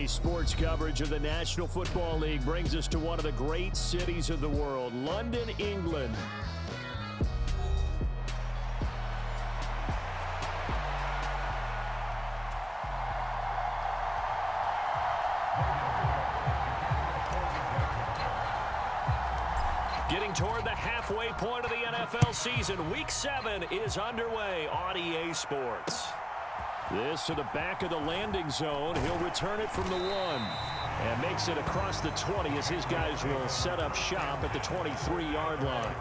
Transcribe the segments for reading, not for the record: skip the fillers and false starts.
sports coverage of the National Football League brings us to one of the great cities of the world, London, England. Getting toward the halfway point of the NFL season, Week 7 is underway on EA Sports. This to the back of the landing zone. He'll return it from the 1 and makes it across the 20 as his guys will set up shop at the 23-yard line.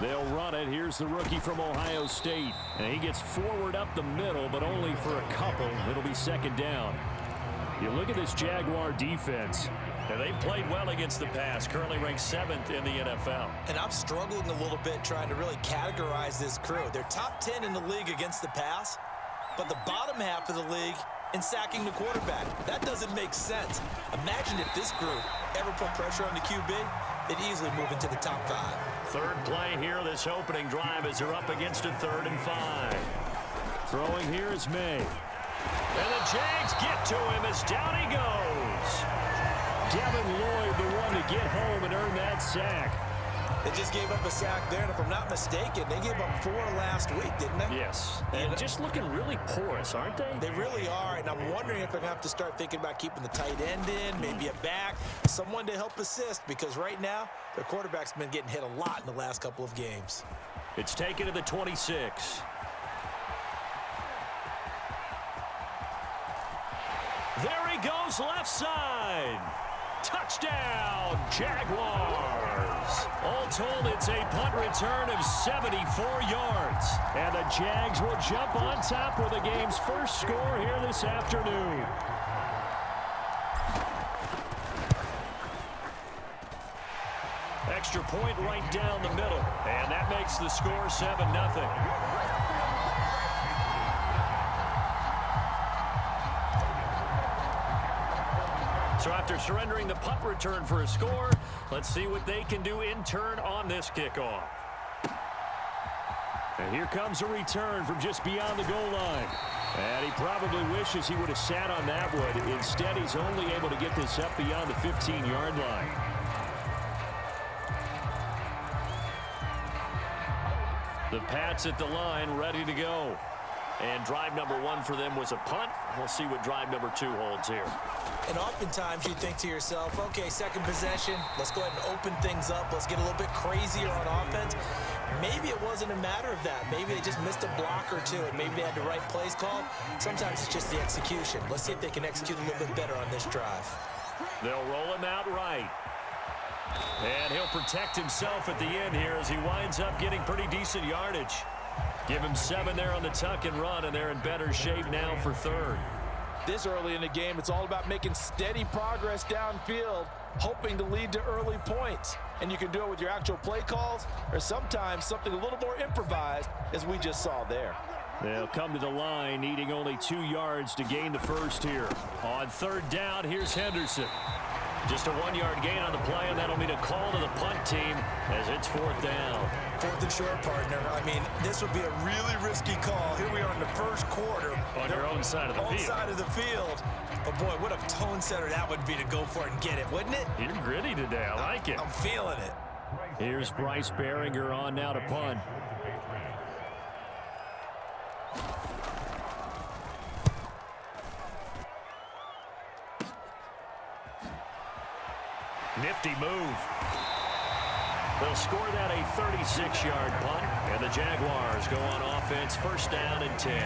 They'll run it. Here's the rookie from Ohio State. And he gets forward up the middle, but only for a couple. It'll be second down. You look at this Jaguar defense. And they've played well against the pass, currently ranked 7th in the NFL. And I'm struggling a little bit trying to really categorize this crew. They're top 10 in the league against the pass, but the bottom half of the league in sacking the quarterback. That doesn't make sense. Imagine if this group ever put pressure on the QB, they'd easily move into the top 5. Third play here, this opening drive as they're up against a 3rd and 5. Throwing here is May. And the Jags get to him as down he goes. Devin Lloyd, the one to get home and earn that sack. They just gave up a sack there, and if I'm not mistaken, they gave up 4 last week, didn't they? Yes, and just looking really porous, aren't they? They really are, and I'm wondering if they're going to have to start thinking about keeping the tight end in, maybe a back, someone to help assist, because right now, their quarterback's been getting hit a lot in the last couple of games. It's taken to the 26. There he goes, left side. Touchdown, Jaguars. All told, it's a punt return of 74 yards. And the Jags will jump on top with the game's first score here this afternoon. Extra point right down the middle. And that makes the score 7-0. So after surrendering the punt return for a score, let's see what they can do in turn on this kickoff. And here comes a return from just beyond the goal line. And he probably wishes he would have sat on that one. Instead, he's only able to get this up beyond the 15-yard line. The Pats at the line, ready to go. And drive number 1 for them was a punt. We'll see what drive number 2 holds here. And oftentimes you think to yourself, okay, second possession, let's go ahead and open things up. Let's get a little bit crazier on offense. Maybe it wasn't a matter of that. Maybe they just missed a block or two, and maybe they had the right plays called. Sometimes it's just the execution. Let's see if they can execute a little bit better on this drive. They'll roll him out right. And he'll protect himself at the end here as he winds up getting pretty decent yardage. Give him 7 there on the tuck and run, and they're in better shape now for 3rd. This early in the game, it's all about making steady progress downfield, hoping to lead to early points. And you can do it with your actual play calls or sometimes something a little more improvised, as we just saw there. They'll come to the line, needing only 2 yards to gain the first here. On 3rd down, here's Henderson. Just a 1-yard gain on the play, and that'll mean a call to the punt team as it's 4th down. 4th and short, partner. I mean, this would be a really risky call. Here we are in the first quarter. On your own side of the field. Own side of the field. But, boy, what a tone setter that would be to go for it and get it, wouldn't it? You're gritty today. I like it. I'm feeling it. Here's Bryce Behringer on now to punt. Nifty move. They'll score that a 36-yard punt, and the Jaguars go on offense, 1st down and 10.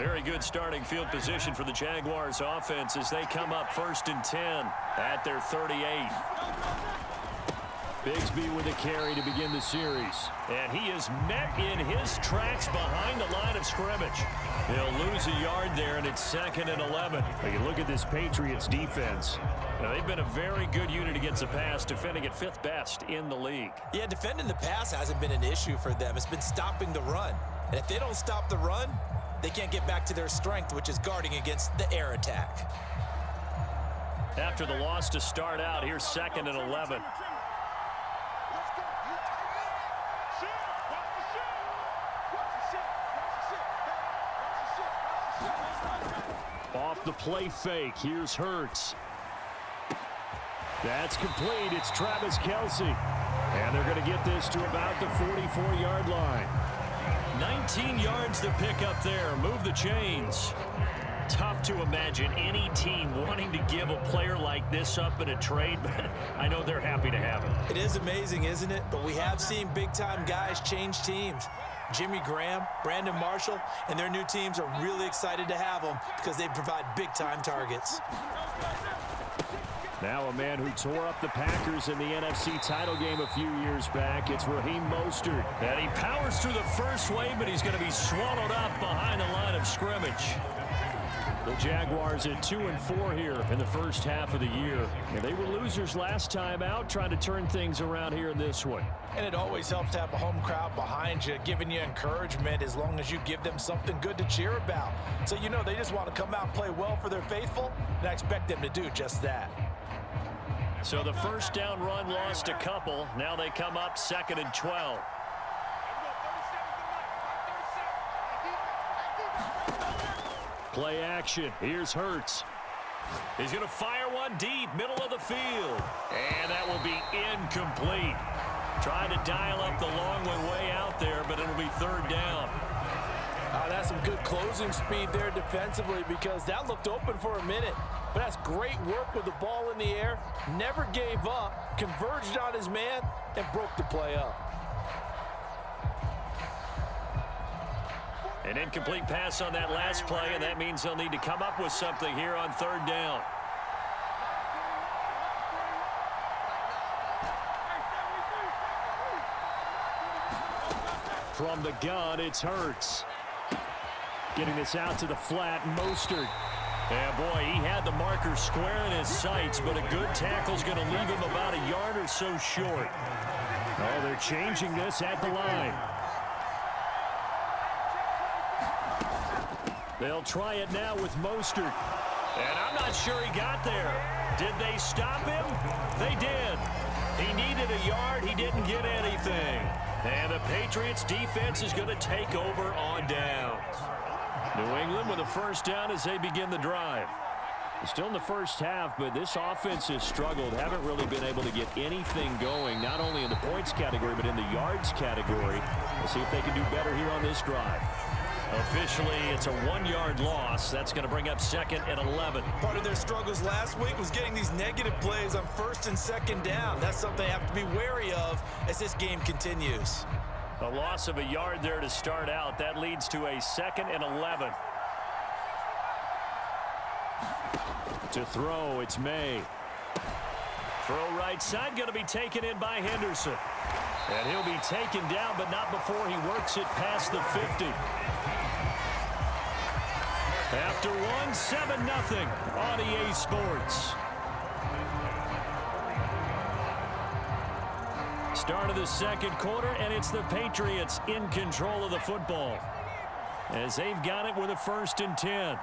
very good starting field position for the Jaguars offense as they come up 1st and 10 at their 38. Bigsby with a carry to begin the series. And he is met in his tracks behind the line of scrimmage. He'll lose a yard there, and it's 2nd and 11. Now you look at this Patriots defense. Now, they've been a very good unit against the pass, defending at 5th best in the league. Yeah, defending the pass hasn't been an issue for them. It's been stopping the run. And if they don't stop the run, they can't get back to their strength, which is guarding against the air attack. After the loss to start out, here's 2nd and 11. Off the play fake, here's Hurts. That's complete. It's Travis Kelce. And they're going to get this to about the 44-yard line. 19 yards to pick up there. Move the chains. Tough to imagine any team wanting to give a player like this up in a trade, but I know they're happy to have it. It is amazing, isn't it? But we have seen big-time guys change teams. Jimmy Graham, Brandon Marshall, and their new teams are really excited to have them because they provide big-time targets. Now a man who tore up the Packers in the NFC title game a few years back. It's Raheem Mostert. And he powers through the first wave, but he's going to be swallowed up behind the line of scrimmage. The Jaguars at 2-4 here in the first half of the year. And they were losers last time out, trying to turn things around here in this one. And it always helps to have a home crowd behind you, giving you encouragement as long as you give them something good to cheer about. So you know they just want to come out and play well for their faithful, and I expect them to do just that. So the first down run lost a couple. Now they come up 2nd and 12. Play action. Here's Hurts. He's going to fire one deep, middle of the field. And that will be incomplete. Trying to dial up the long one way out there, but it'll be 3rd down. That's some good closing speed there defensively because that looked open for a minute. But that's great work with the ball in the air. Never gave up, converged on his man, and broke the play up. An incomplete pass on that last play, and that means they'll need to come up with something here on 3rd down. From the gun, it's Hurts. Getting this out to the flat, Mostert. Yeah, boy, he had the marker square in his sights, but a good tackle's going to leave him about a yard or so short. Oh, they're changing this at the line. They'll try it now with Mostert. And I'm not sure he got there. Did they stop him? They did. He needed a yard. He didn't get anything. And the Patriots defense is going to take over on downs. New England with a first down as they begin the drive. Still in the first half, but this offense has struggled. Haven't really been able to get anything going, not only in the points category, but in the yards category. We'll see if they can do better here on this drive. Officially, it's a 1-yard loss. That's going to bring up 2nd and 11. Part of their struggles last week was getting these negative plays on 1st and 2nd down. That's something they have to be wary of as this game continues. A loss of a yard there to start out. That leads to a 2nd and 11. To throw, it's May. Throw right side, going to be taken in by Henderson. And he'll be taken down, but not before he works it past the 50. After one, 7-0 on EA Sports. Start of the second quarter, and it's the Patriots in control of the football as they've got it with a 1st and 10.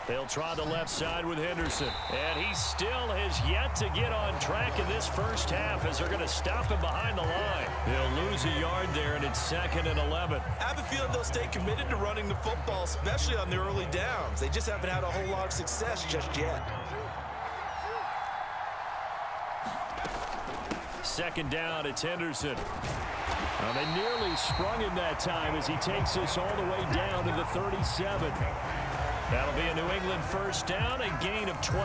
They'll try the left side with Henderson. And he still has yet to get on track in this first half as they're going to stop him behind the line. He'll lose a yard there, and it's 2nd and 11. I have a feeling they'll stay committed to running the football, especially on the early downs. They just haven't had a whole lot of success just yet. 2nd down, it's Henderson. Well, they nearly sprung him that time as he takes us all the way down to the 37. That'll be a New England first down, a gain of 12.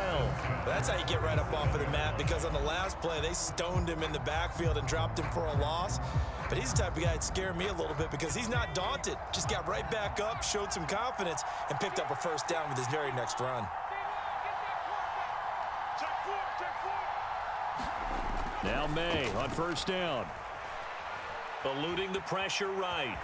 That's how you get right up off of the mat, because on the last play, they stoned him in the backfield and dropped him for a loss. But he's the type of guy that scared me a little bit because he's not daunted. Just got right back up, showed some confidence, and picked up a first down with his very next run. Now May on first down. Eluding the pressure right.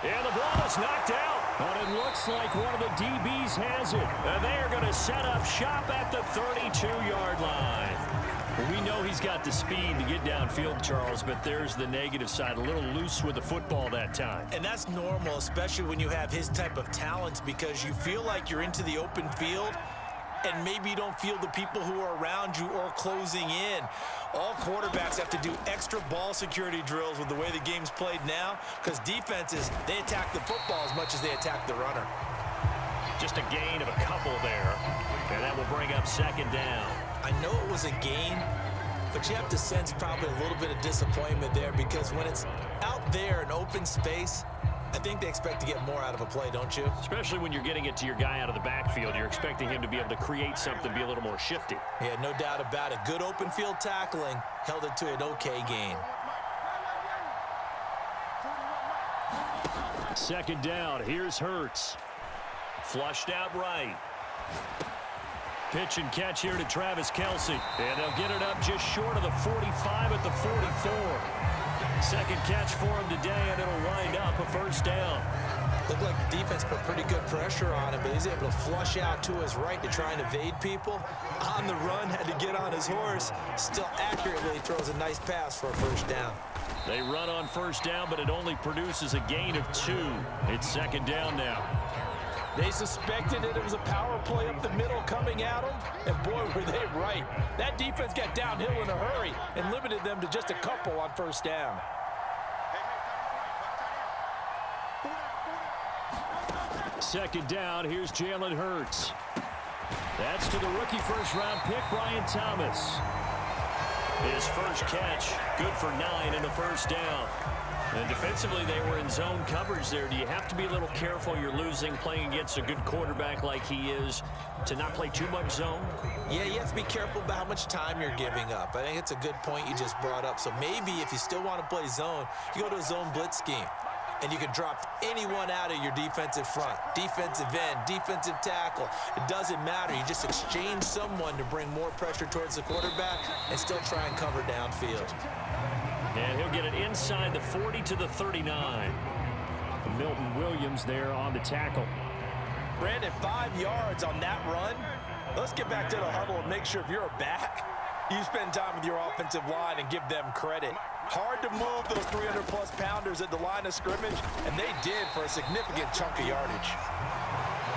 And the ball is knocked out. But it looks like one of the DBs has it. And they are going to set up shop at the 32-yard line. Well, we know he's got the speed to get downfield, Charles, but there's the negative side. A little loose with the football that time. And that's normal, especially when you have his type of talents, because you feel like you're into the open field and maybe you don't feel the people who are around you or closing in. All quarterbacks have to do extra ball security drills with the way the game's played now, because defenses, they attack the football as much as they attack the runner. Just a gain of a couple there, and that will bring up second down. I know it was a gain, but you have to sense probably a little bit of disappointment there, because when it's out there in open space, I think they expect to get more out of a play, don't you? Especially when you're getting it to your guy out of the backfield. You're expecting him to be able to create something, be a little more shifty. Yeah, no doubt about it. Good open field tackling held it to an okay gain. Second down. Here's Hurts. Flushed out right. Pitch and catch here to Travis Kelce. And they'll get it up just short of the 45 at the 44. Second catch for him today, and it'll wind up a first down. Looked like the defense put pretty good pressure on him, but he's able to flush out to his right to try and evade people. On the run, had to get on his horse. Still accurately throws a nice pass for a first down. They run on first down, but it only produces a gain of 2. It's second down now. They suspected it was a power play up the middle coming at them, and boy, were they right. That defense got downhill in a hurry and limited them to just a couple on first down. Second down, here's Jalen Hurts. That's to the rookie first-round pick, Brian Thomas. His first catch, good for 9 in the first down. And defensively, they were in zone coverage there. Do you have to be a little careful? You're losing, playing against a good quarterback like he is, to not play too much zone? Yeah, you have to be careful about how much time you're giving up. I think it's a good point you just brought up. So maybe if you still want to play zone, you go to a zone blitz scheme. And you can drop anyone out of your defensive front, defensive end, defensive tackle. It doesn't matter. You just exchange someone to bring more pressure towards the quarterback and still try and cover downfield. And he'll get it inside the 40 to the 39. Milton Williams there on the tackle. Brandon, 5 yards on that run. Let's get back to the huddle and make sure if you're a back, you spend time with your offensive line and give them credit. Hard to move those 300-plus pounders at the line of scrimmage, and they did for a significant chunk of yardage.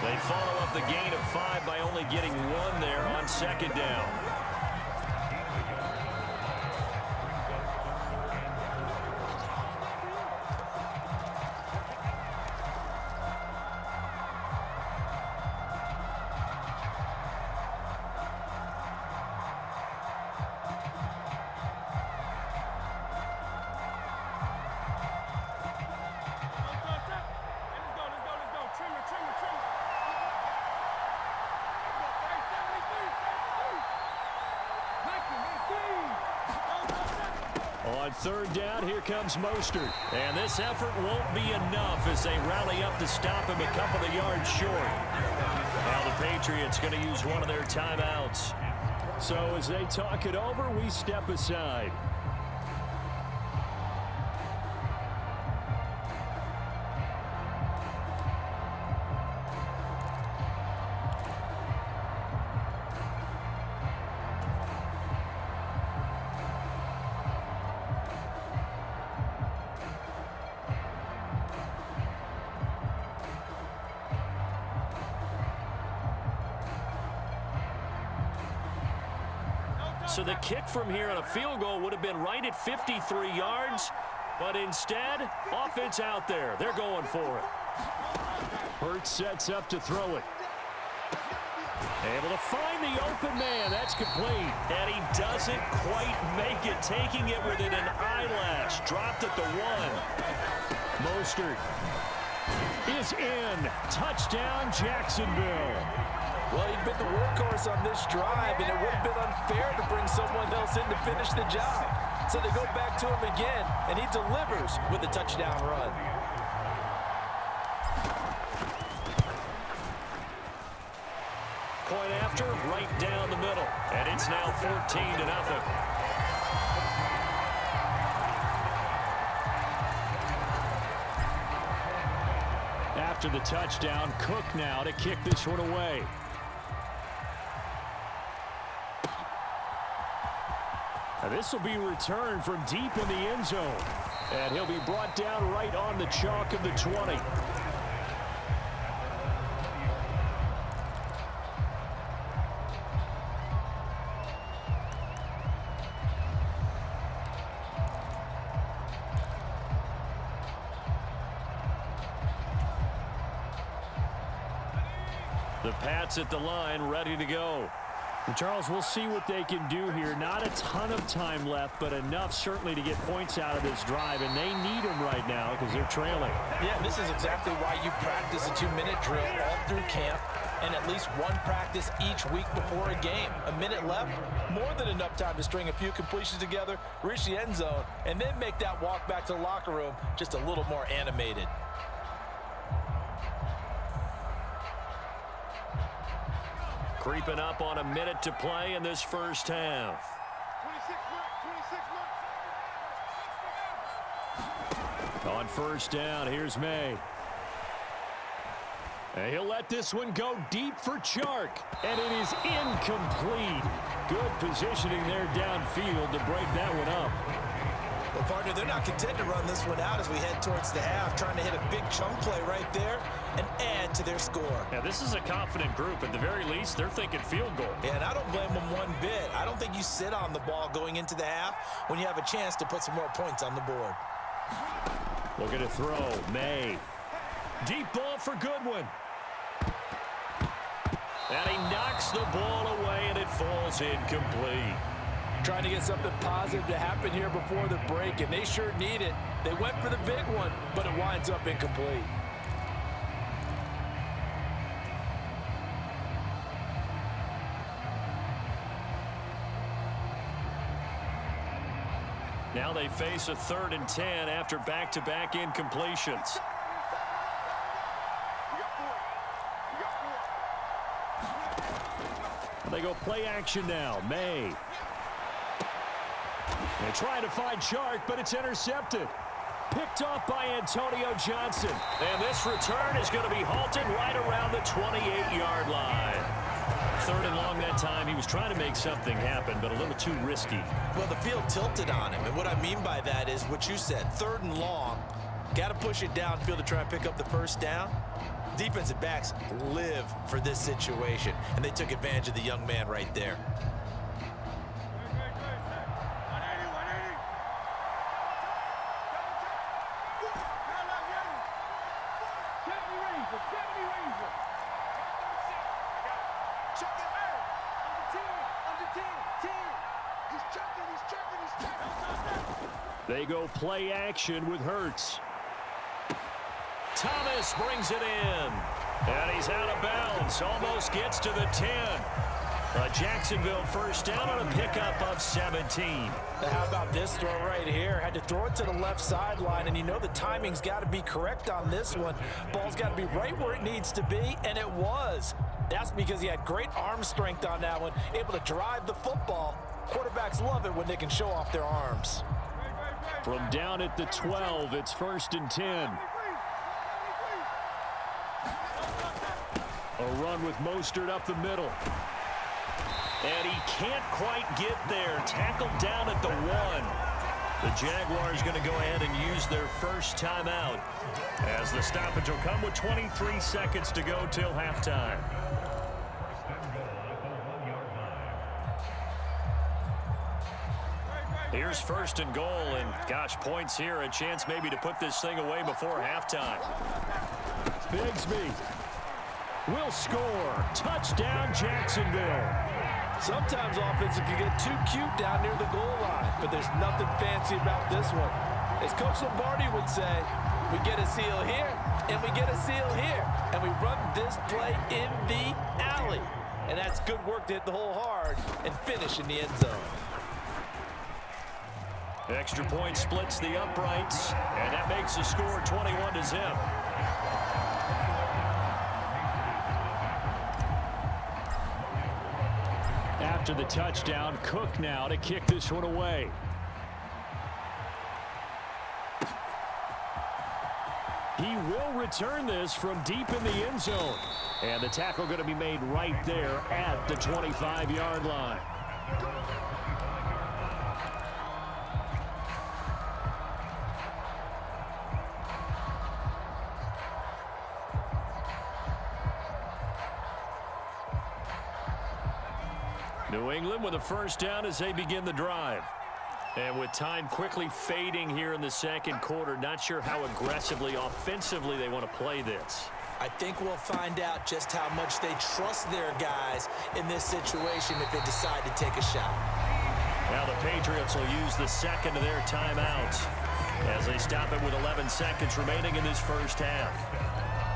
They follow up the gain of 5 by only getting 1 there on second down. On third down, here comes Mostert. And this effort won't be enough as they rally up to stop him a couple of yards short. Now the Patriots going to use one of their timeouts. So as they talk it over, we step aside. So the kick from here on a field goal would have been right at 53 yards, but instead, offense out there. They're going for it. Hurts sets up to throw it. Able to find the open man. That's complete. And he doesn't quite make it, taking it within an eyelash. Dropped at the 1. Mostert is in. Touchdown, Jacksonville. Well, he'd been the workhorse on this drive, and it would have been unfair to bring someone else in to finish the job. So they go back to him again, and he delivers with a touchdown run. Point after, right down the middle. And it's now 14-0. After the touchdown, Cook now to kick this one away. Now this will be returned from deep in the end zone. And he'll be brought down right on the chalk of the 20. The Pats at the line, ready to go. Charles, we'll see what they can do here. Not a ton of time left, but enough certainly to get points out of this drive, and they need them right now because they're trailing. Yeah, this is exactly why you practice a 2-minute drill all through camp and at least one practice each week before a game. A minute left, more than enough time to string a few completions together, reach the end zone, and then make that walk back to the locker room just a little more animated. Creeping up on a minute to play in this first half. 26 on first down, here's May. And he'll let this one go deep for Chark. And it is incomplete. Good positioning there downfield to break that one up. Well, partner, they're not content to run this one out as we head towards the half, trying to hit a big chunk play right there and add to their score. Yeah, this is a confident group. At the very least, they're thinking field goal. Yeah, and I don't blame them one bit. I don't think you sit on the ball going into the half when you have a chance to put some more points on the board. Looking to throw, May. Deep ball for Goodwin. And he knocks the ball away, and it falls incomplete. Trying to get something positive to happen here before the break, and they sure need it. They went for the big one, but it winds up incomplete. Now they face a 3rd and 10 after back-to-back incompletions. They go play action now. May. They try to find Chark, but it's intercepted. Picked off by Antonio Johnson. And this return is going to be halted right around the 28-yard line. 3rd and long that time. He was trying to make something happen, but a little too risky. Well, the field tilted on him, and what I mean by that is what you said. 3rd and long. Got to push it downfield to try and pick up the first down. Defensive backs live for this situation, and they took advantage of the young man right there. They go play action with Hurts. Thomas brings it in. And he's out of bounds. Almost gets to the 10. A Jacksonville first down on a pickup of 17. How about this throw right here? Had to throw it to the left sideline, and you know the timing's got to be correct on this one. Ball's got to be right where it needs to be, and it was. That's because he had great arm strength on that one, able to drive the football. Quarterbacks love it when they can show off their arms. From down at the 12, it's 1st and 10. A run with Mostert up the middle. And he can't quite get there. Tackled down at the 1. The Jaguars going to go ahead and use their first timeout, as the stoppage will come with 23 seconds to go till halftime. Here's 1st and goal, and gosh, points here. A chance maybe to put this thing away before halftime. Bigsby will score. Touchdown, Jacksonville. Sometimes offenses can get too cute down near the goal line, but there's nothing fancy about this one. As Coach Lombardi would say, We get a seal here, and we get a seal here. And we run this play in the alley. And that's good work to hit the hole hard and finish in the end zone. Extra point splits the uprights, and that makes the score 21-0. After the touchdown, Cook now to kick this one away. He will return this from deep in the end zone. And the tackle going to be made right there at the 25-yard line. New England with a first down as they begin the drive. And with time quickly fading here in the second quarter, not sure how aggressively, offensively they want to play this. I think we'll find out just how much they trust their guys in this situation if they decide to take a shot. Now the Patriots will use the second of their timeouts as they stop it with 11 seconds remaining in this first half.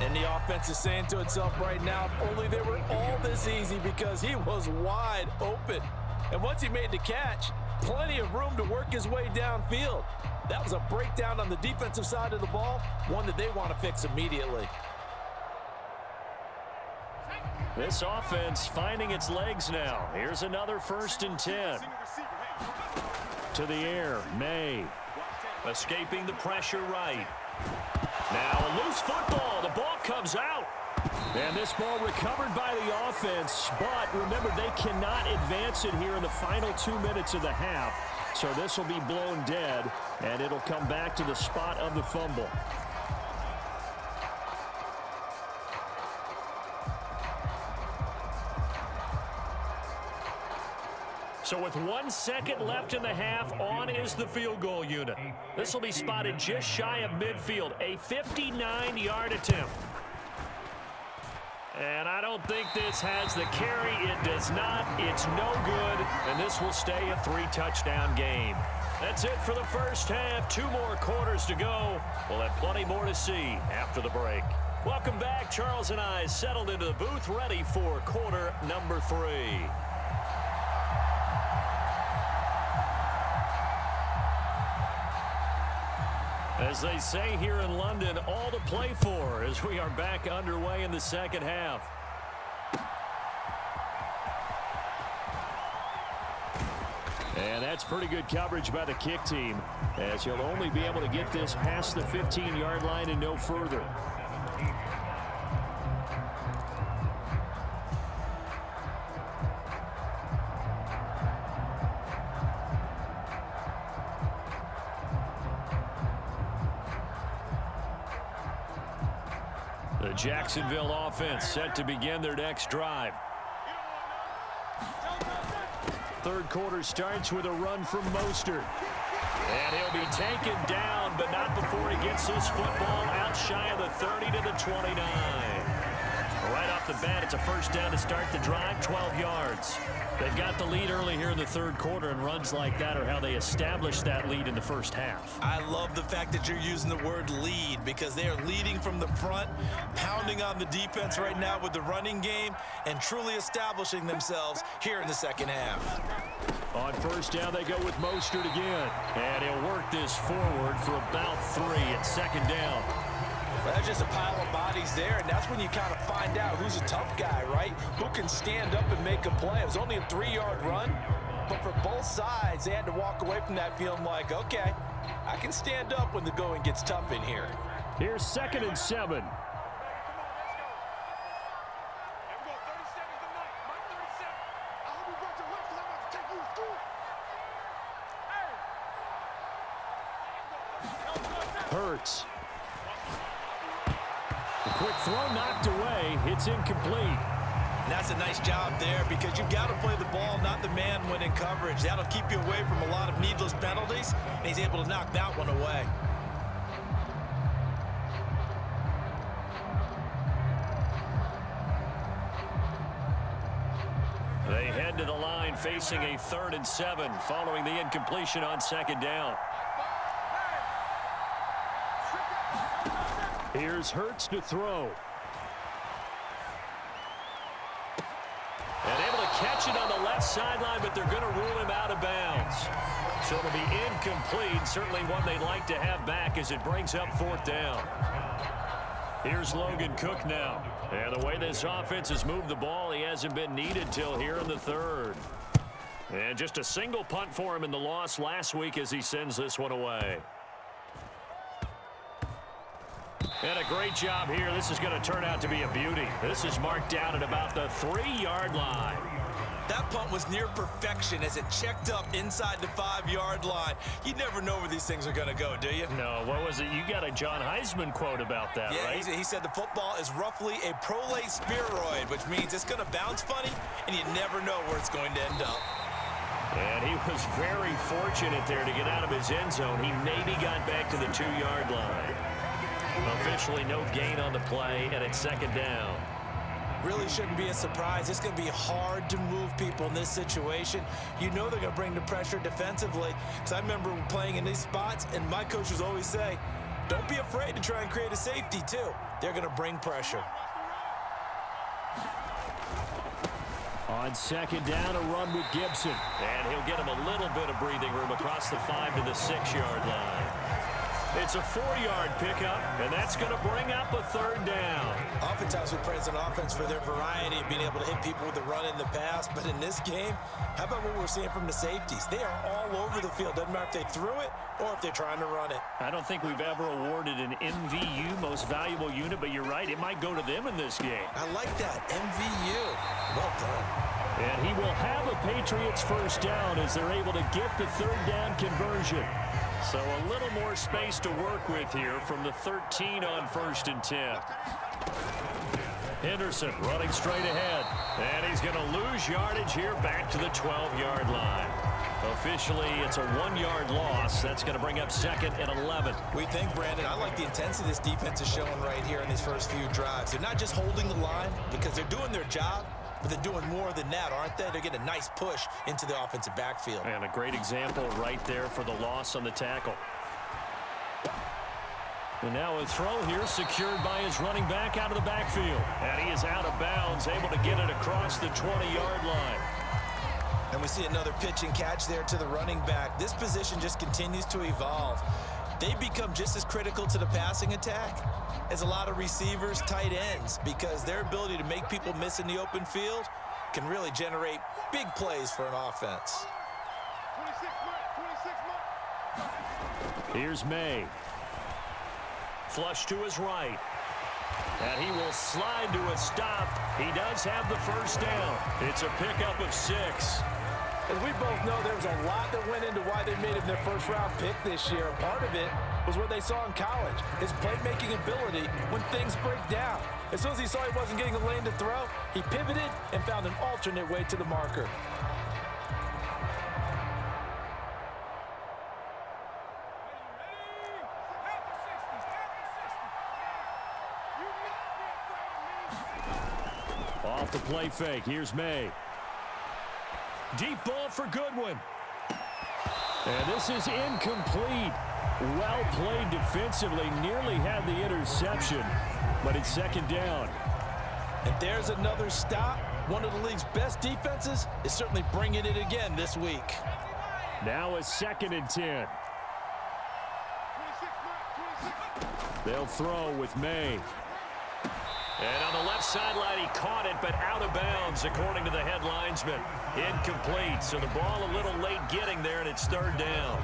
And the offense is saying to itself right now, if only they were all this easy, because he was wide open. And once he made the catch, plenty of room to work his way downfield. That was a breakdown on the defensive side of the ball, one that they want to fix immediately. This offense finding its legs now. Here's another 1st and 10. To the air, May. Escaping the pressure right. Now a loose football. The ball comes out. And this ball recovered by the offense. But remember, they cannot advance it here in the final 2 minutes of the half. So this will be blown dead, and it'll come back to the spot of the fumble. So with 1 second left in the half, on is the field goal unit. This will be spotted just shy of midfield, a 59-yard attempt. And I don't think this has the carry. It does not. It's no good, and this will stay a 3-touchdown game. That's it for the first half. 2 more quarters to go. We'll have plenty more to see after the break. Welcome back. Charles and I settled into the booth, ready for quarter number 3. As they say here in London, all to play for as we are back underway in the second half. And that's pretty good coverage by the kick team, as you'll only be able to get this past the 15-yard line and no further. The Jacksonville offense set to begin their next drive. Third quarter starts with a run from Mostert. And he'll be taken down, but not before he gets this football out shy of the 30 to the 29. Right off the bat, it's a first down to start the drive, 12 yards. They've got the lead early here in the third quarter, and runs like that are how they established that lead in the first half. I love the fact that you're using the word lead, because they are leading from the front, pounding on the defense right now with the running game, and truly establishing themselves here in the second half. On first down, they go with Mostert again. And he'll work this forward for about 3 at second down. Well, that's just a pile of bodies there, and that's when you kind of find out who's a tough guy, right? Who can stand up and make a play. It was only a 3-yard run, but for both sides, they had to walk away from that feeling like, okay, I can stand up when the going gets tough in here. Here's 2nd and 7. Hurts. The quick throw knocked away. It's incomplete. And that's a nice job there, because you've got to play the ball, not the man when in coverage. That'll keep you away from a lot of needless penalties, and he's able to knock that one away. They head to the line facing a 3rd and 7 following the incompletion on second down. Here's Hurts to throw. And able to catch it on the left sideline, but they're going to rule him out of bounds. So it'll be incomplete. Certainly one they'd like to have back as it brings up 4th down. Here's Logan Cook now. And the way this offense has moved the ball, he hasn't been needed till here in the 3rd. And just a single punt for him in the loss last week as he sends this one away. And a great job here. This is going to turn out to be a beauty. This is marked down at about the 3-yard line. That punt was near perfection as it checked up inside the 5-yard line. You never know where these things are going to go, do you? No, what was it? You got a John Heisman quote about that, right? Yeah, he said the football is roughly a prolate spheroid, which means it's going to bounce funny, and you never know where it's going to end up. And he was very fortunate there to get out of his end zone. He maybe got back to the 2-yard line. Officially no gain on the play, and it's 2nd down. Really shouldn't be a surprise. It's going to be hard to move people in this situation. You know they're going to bring the pressure defensively. Because I remember playing in these spots, and my coaches always say, don't be afraid to try and create a safety, too. They're going to bring pressure. On 2nd down, a run with Gibson. And he'll get him a little bit of breathing room across the 5 to the 6-yard line. It's a 4-yard pickup, and that's going to bring up a 3rd down. Oftentimes we praise an offense for their variety of being able to hit people with the run in the pass, but in this game, how about what we're seeing from the safeties? They are all over the field. Doesn't matter if they threw it or if they're trying to run it. I don't think we've ever awarded an MVU, most valuable unit, but you're right, it might go to them in this game. I like that, MVU. Well done. And he will have a Patriots 1st down as they're able to get the 3rd down conversion. So a little more space to work with here from the 13 on 1st and 10. Henderson running straight ahead. And he's going to lose yardage here back to the 12-yard line. Officially, it's a 1-yard loss. That's going to bring up 2nd and 11. We think, Brandon, I like the intensity this defense is showing right here in these first few drives. They're not just holding the line because they're doing their job, but they're doing more than that, aren't they? They're getting a nice push into the offensive backfield. And a great example right there for the loss on the tackle. And now a throw here secured by his running back out of the backfield. And he is out of bounds, able to get it across the 20-yard line. And we see another pitch and catch there to the running back. This position just continues to evolve. They become just as critical to the passing attack as a lot of receivers, tight ends, because their ability to make people miss in the open field can really generate big plays for an offense. Here's May. Flush to his right. And he will slide to a stop. He does have the 1st down. It's a pickup of 6. As we both know, there was a lot that went into why they made him their 1st-round pick this year. Part of it was what they saw in college, his playmaking ability when things break down. As soon as he saw he wasn't getting a lane to throw, he pivoted and found an alternate way to the marker. Off the play fake. Here's May. Deep ball for Goodwin. And this is incomplete. Well played defensively. Nearly had the interception, but it's 2nd down. And there's another stop. One of the league's best defenses is certainly bringing it again this week. Now a 2nd and 10. They'll throw with May. And on the left sideline, he caught it, but out of bounds, according to the head linesman. Incomplete, so the ball a little late getting there, and it's 3rd down.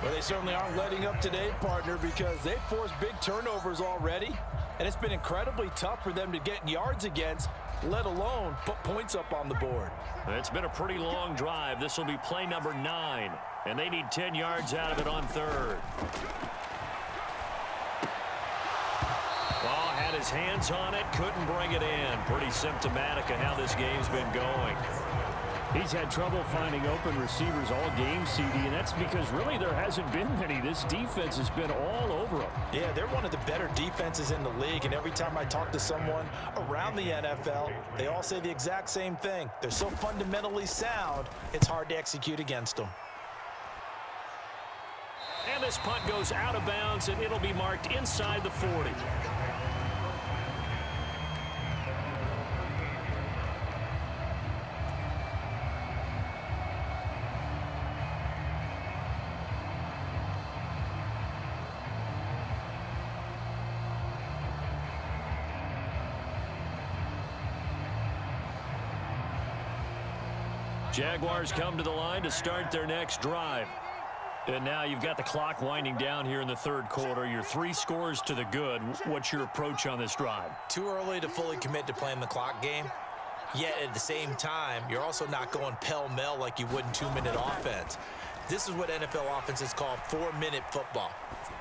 Well, they certainly aren't letting up today, partner, because they've forced big turnovers already, and it's been incredibly tough for them to get yards against, let alone put points up on the board. It's been a pretty long drive. This will be play number 9, and they need 10 yards out of it on 3rd. Ball had his hands on it, couldn't bring it in. Pretty symptomatic of how this game's been going. He's had trouble finding open receivers all game, CD, and that's because really there hasn't been many. This defense has been all over them. Yeah, they're one of the better defenses in the league, and every time I talk to someone around the NFL, they all say the exact same thing. They're so fundamentally sound, it's hard to execute against them. And this punt goes out of bounds, and it'll be marked inside the 40. Jaguars come to the line to start their next drive. And now you've got the clock winding down here in the third quarter. You're 3 scores to the good. What's your approach on this drive? Too early to fully commit to playing the clock game. Yet at the same time, you're also not going pell-mell like you would in 2-minute offense. This is what NFL offenses call 4-minute football.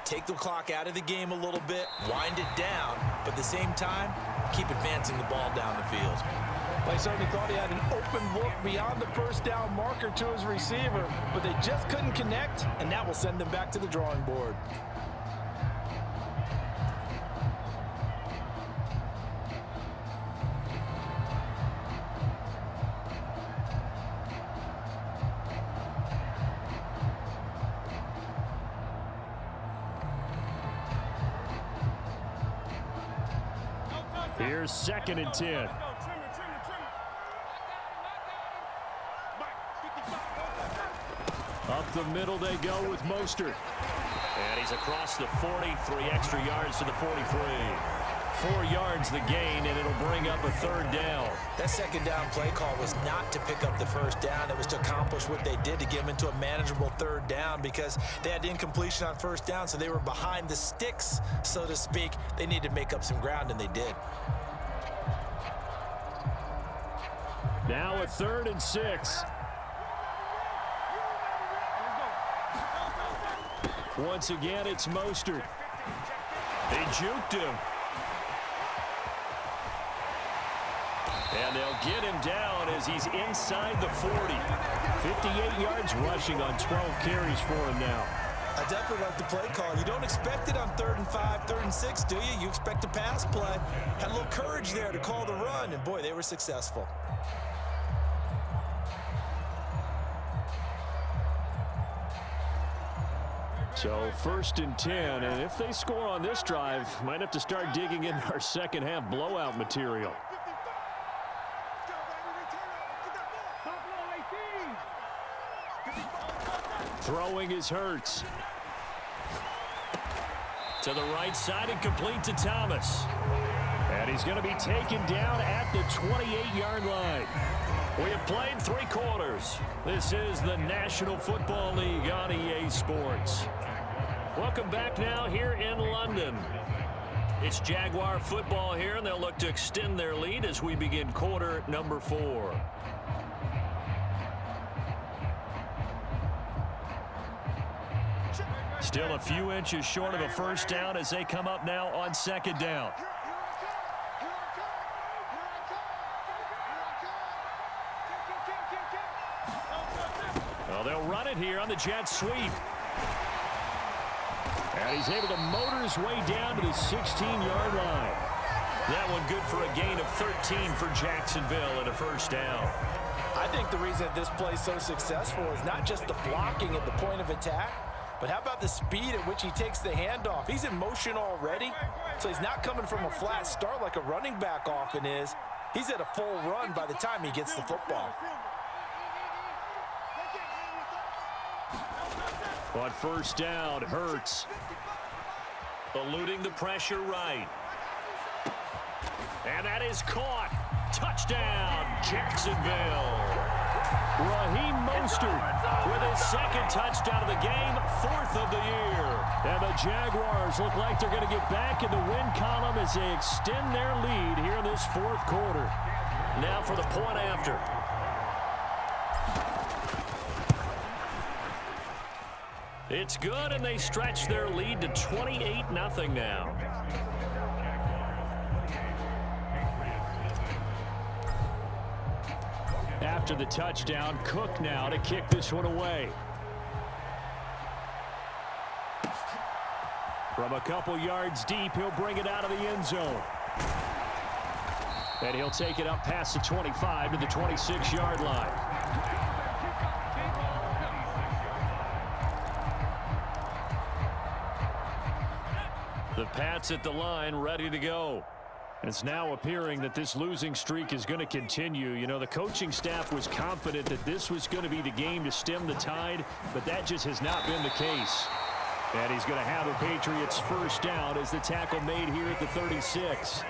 Take the clock out of the game a little bit, wind it down, but at the same time, keep advancing the ball down the field. They certainly thought he had an open look beyond the first down marker to his receiver, but they just couldn't connect, and that will send them back to the drawing board. Here's 2nd and 10. Up the middle they go with Mostert. And he's across the 40, 3 extra yards to the 43. 4 yards the gain, and it'll bring up a 3rd down. That 2nd down play call was not to pick up the 1st down. It was to accomplish what they did to get them into a manageable 3rd down because they had incompletion on 1st down, so they were behind the sticks, so to speak. They needed to make up some ground, and they did. Now a 3rd and 6. Once again, it's Mostert. They juked him. And they'll get him down as he's inside the 40. 58 yards rushing on 12 carries for him now. I definitely like the play call. You don't expect it on 3rd and 5, 3rd and 6, do you? You expect a pass play. Had a little courage there to call the run, and boy, they were successful. So 1st and 10, and if they score on this drive, might have to start digging in our second half blowout material. Throwing is Hurts. To the right side and complete to Thomas. And he's going to be taken down at the 28-yard line. We have played 3 quarters. This is the National Football League on EA Sports. Welcome back now here in London. It's Jaguar football here, and they'll look to extend their lead as we begin quarter number 4. Still a few inches short of a 1st down as they come up now on 2nd down. Well, they'll run it here on the jet sweep. And he's able to motor his way down to the 16-yard line. That one good for a gain of 13 for Jacksonville and a 1st down. I think the reason that this play is so successful is not just the blocking at the point of attack, but how about the speed at which he takes the handoff? He's in motion already, so he's not coming from a flat start like a running back often is. He's at a full run by the time he gets the football. On 1st down, Hurts. Eluding the pressure right. And that is caught. Touchdown, Jacksonville. Raheem Mostert with his 2nd touchdown of the game, 4th of the year. And the Jaguars look like they're going to get back in the win column as they extend their lead here in this 4th quarter. Now for the point after. It's good, and they stretch their lead to 28-0 now. After the touchdown, Cook now to kick this one away. From a couple yards deep, he'll bring it out of the end zone. And he'll take it up past the 25 to the 26-yard line. The Pats at the line, ready to go. It's now appearing that this losing streak is going to continue. You know, the coaching staff was confident that this was going to be the game to stem the tide, but that just has not been the case. And he's going to have a Patriots first down as the tackle made here at the 36.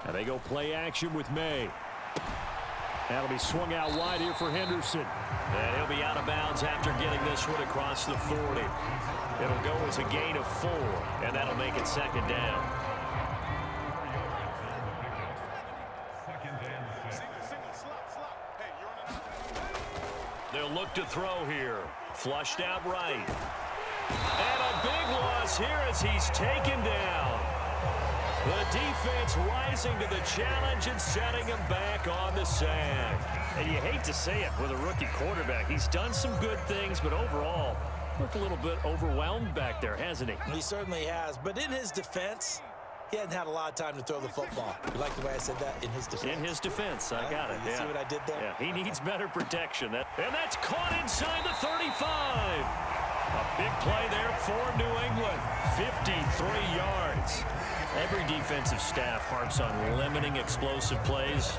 And they go play action with May. That'll be swung out wide here for Henderson. And he'll be out of bounds after getting this one across the 40. It'll go as a gain of 4, and that'll make it second down. They'll look to throw here. Flushed out right. And a big loss here as he's taken down. The defense rising to the challenge and setting him back on the sand. And you hate to say it with a rookie quarterback. He's done some good things, but overall, looked a little bit overwhelmed back there, hasn't he? He certainly has. But in his defense, he hadn't had a lot of time to throw the football. You like the way I said that? In his defense. In his defense. I got it. You see what I did there? Yeah, he needs better protection. And that's caught inside the 35. A big play there for New England. 53 yards. Every defensive staff harps on limiting explosive plays.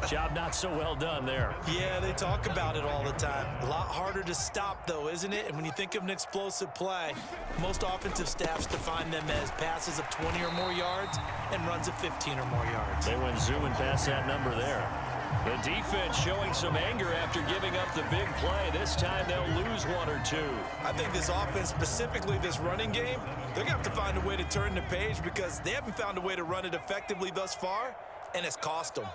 Job not so well done there. Yeah, they talk about it all the time. A lot harder to stop, though, isn't it? And when you think of an explosive play, most offensive staffs define them as passes of 20 or more yards and runs of 15 or more yards. They went zooming past that number there. The defense showing some anger after giving up the big play. This time they'll lose 1 or 2. I think this offense, specifically this running game, they're going to have to find a way to turn the page because they haven't found a way to run it effectively thus far, and it's cost them.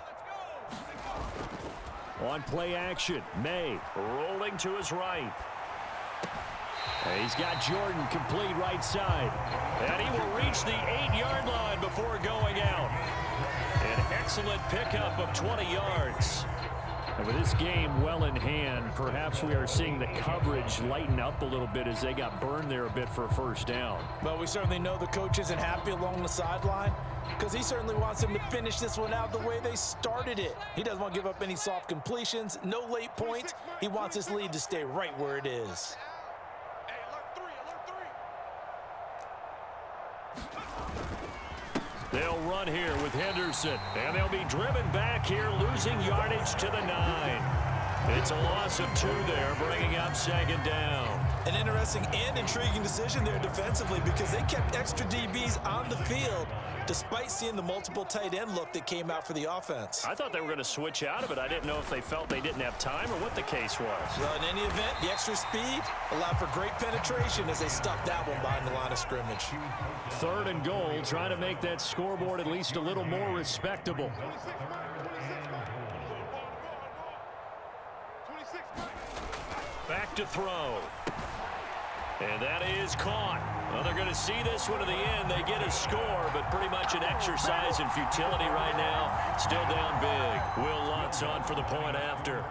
On play action, May rolling to his right. He's got Jordan complete right side. And he will reach the 8-yard line before going out. An excellent pickup of 20 yards. And with this game well in hand, perhaps we are seeing the coverage lighten up a little bit as they got burned there a bit for a first down. Well, we certainly know the coach isn't happy along the sideline because he certainly wants them to finish this one out the way they started it. He doesn't want to give up any soft completions, no late points. He wants his lead to stay right where it is. They'll run here with Henderson, and they'll be driven back here, losing yardage to the 9. It's a loss of 2 there, bringing up second down. An interesting and intriguing decision there defensively because they kept extra DBs on the field despite seeing the multiple tight end look that came out for the offense. I thought they were going to switch out of it. I didn't know if they felt they didn't have time or what the case was. Well, in any event, the extra speed allowed for great penetration as they stuck that one behind the line of scrimmage. 3rd and goal, trying to make that scoreboard at least a little more respectable. Back to throw. And that is caught. Well, they're going to see this one to the end. They get a score, but pretty much an exercise in futility right now. Still down big. Will Lutz on for the point after.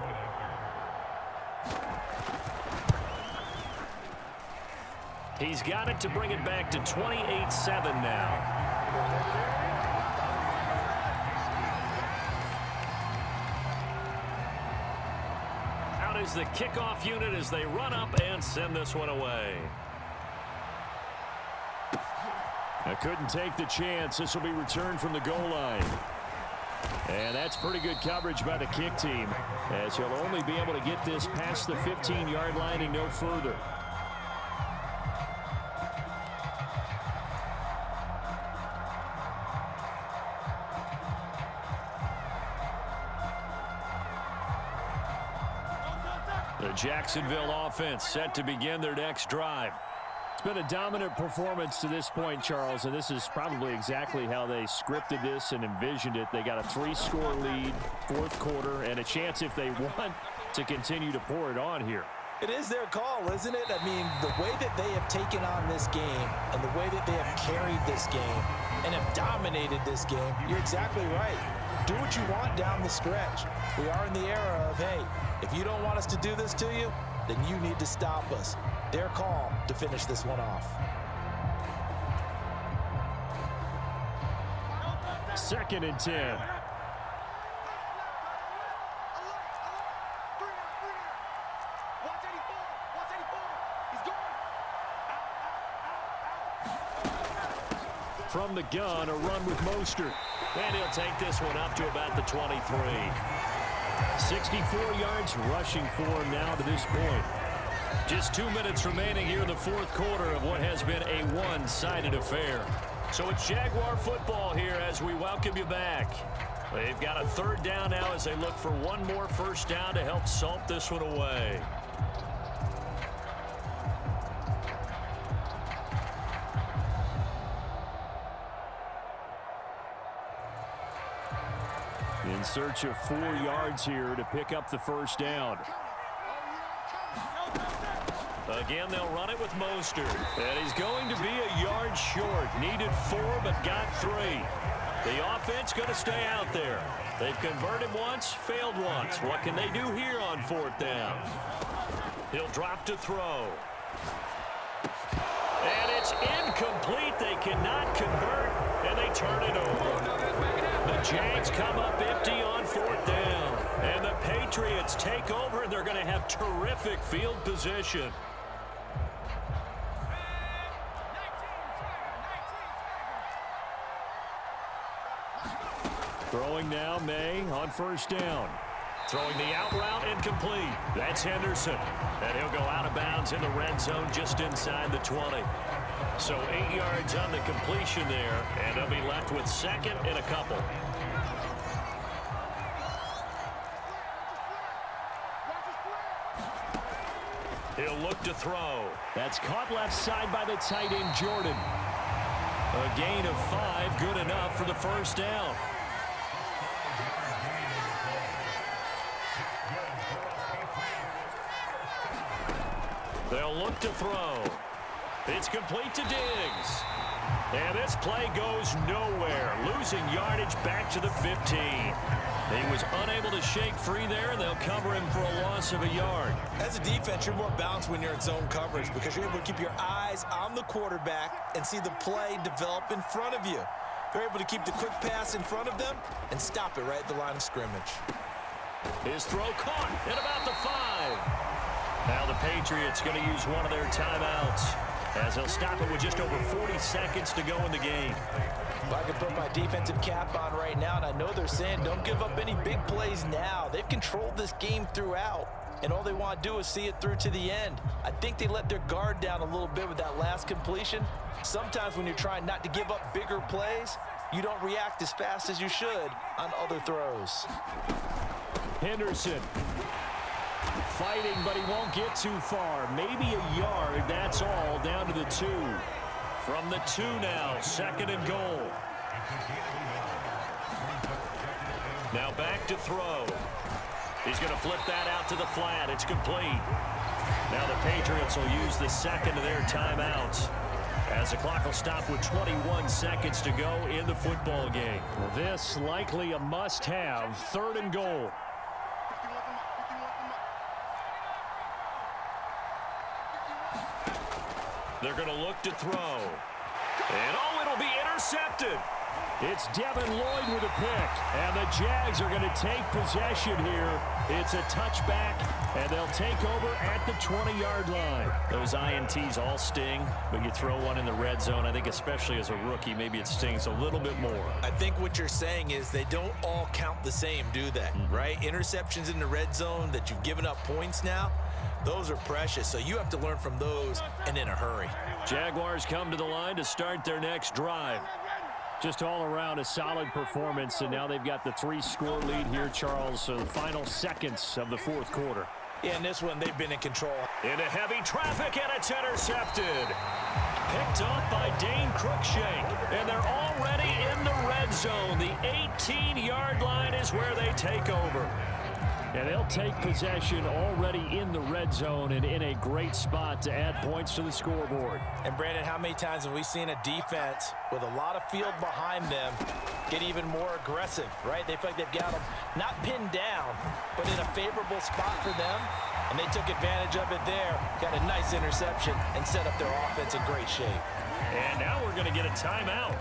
He's got it to bring it back to 28-7 now. Is the kickoff unit as they run up and send this one away. I couldn't take the chance. This will be returned from the goal line. And that's pretty good coverage by the kick team, as he'll only be able to get this past the 15-yard line and no further. The Jacksonville offense set to begin their next drive. It's been a dominant performance to this point, Charles, and this is probably exactly how they scripted this and envisioned it. They got a 3-score lead, 4th quarter, and a chance if they want to continue to pour it on here. It is their call, isn't it? I mean, the way that they have taken on this game and the way that they have carried this game and have dominated this game, you're exactly right. Do what you want down the stretch. We are in the era of, hey, if you don't want us to do this to you, then you need to stop us. Their call to finish this one off. 2nd and 10. from the gun, a run with Mostert. And he'll take this one up to about the 23. 64 yards rushing for him now to this point. Just 2 minutes remaining here in the fourth quarter of what has been a one-sided affair. So it's Jaguar football here as we welcome you back. They've got a third down now as they look for one more first down to help salt this one away. In search of 4 yards here to pick up the first down. Again, they'll run it with Mostert. And he's going to be a yard short. Needed 4, but got 3. The offense going to stay out there. They've converted once, failed once. What can they do here on fourth down? He'll drop to throw. And it's incomplete. They cannot convert, and they turn it over. The Jags come up empty on fourth down. And the Patriots take over, and they're going to have terrific field position. Throwing now, May on first down. Throwing the out route incomplete. That's Henderson. And he'll go out of bounds in the red zone just inside the 20. So 8 yards on the completion there, and they'll be left with second and a couple. He'll look to throw. That's caught left side by the tight end, Jordan. A gain of 5, good enough for the first down. They'll look to throw. It's complete to Diggs. And this play goes nowhere. Losing yardage back to the 15. He was unable to shake free there, and they'll cover him for a loss of a yard. As a defense, you're more balanced when you're in zone coverage because you're able to keep your eyes on the quarterback and see the play develop in front of you. They're able to keep the quick pass in front of them and stop it right at the line of scrimmage. His throw caught at about the 5. Now the Patriots going to use one of their timeouts as they'll stop it with just over 40 seconds to go in the game. Well, I can put my defensive cap on right now, and I know they're saying don't give up any big plays now. They've controlled this game throughout, and all they want to do is see it through to the end. I think they let their guard down a little bit with that last completion. Sometimes when you're trying not to give up bigger plays, you don't react as fast as you should on other throws. Henderson fighting, but he won't get too far. Maybe a yard, that's all, down to the 2. From the 2 now, second and goal. Now back to throw. He's going to flip that out to the flat. It's complete. Now the Patriots will use the second of their timeouts as the clock will stop with 21 seconds to go in the football game. This likely a must-have, third and goal. They're going to look to throw. And, oh, it'll be intercepted. It's Devin Lloyd with a pick. And the Jags are going to take possession here. It's a touchback, and they'll take over at the 20-yard line. Those INTs all sting, but you throw one in the red zone, I think especially as a rookie, maybe it stings a little bit more. I think what you're saying is they don't all count the same, do they? Right? Interceptions in the red zone that you've given up points now, those are precious, so you have to learn from those and in a hurry. Jaguars come to the line to start their next drive. Just all around a solid performance, and now they've got the 3-score lead here, Charles. So the final seconds of the fourth quarter. Yeah, in this one, they've been in control. Into heavy traffic, and it's intercepted. Picked up by Dane Cruikshank, and they're already in the red zone. The 18-yard line is where they take over. And they'll take possession already in the red zone and in a great spot to add points to the scoreboard. And, Brandon, how many times have we seen a defense with a lot of field behind them get even more aggressive, right? They feel like they've got them not pinned down, but in a favorable spot for them, and they took advantage of it there, got a nice interception, and set up their offense in great shape. And now we're going to get a timeout.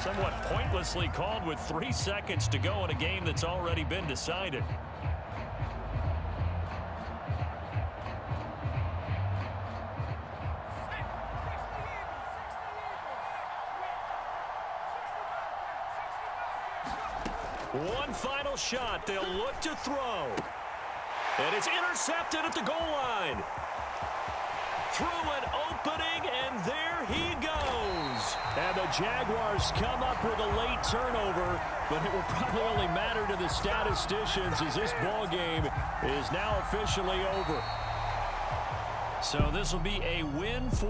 Somewhat pointlessly called with 3 seconds to go in a game that's already been decided. One final shot. They'll look to throw. And it's intercepted at the goal line. Through an opening, and there he goes. And the Jaguars come up with a late turnover, but it will probably only matter to the statisticians as this ball game is now officially over. So this will be a win for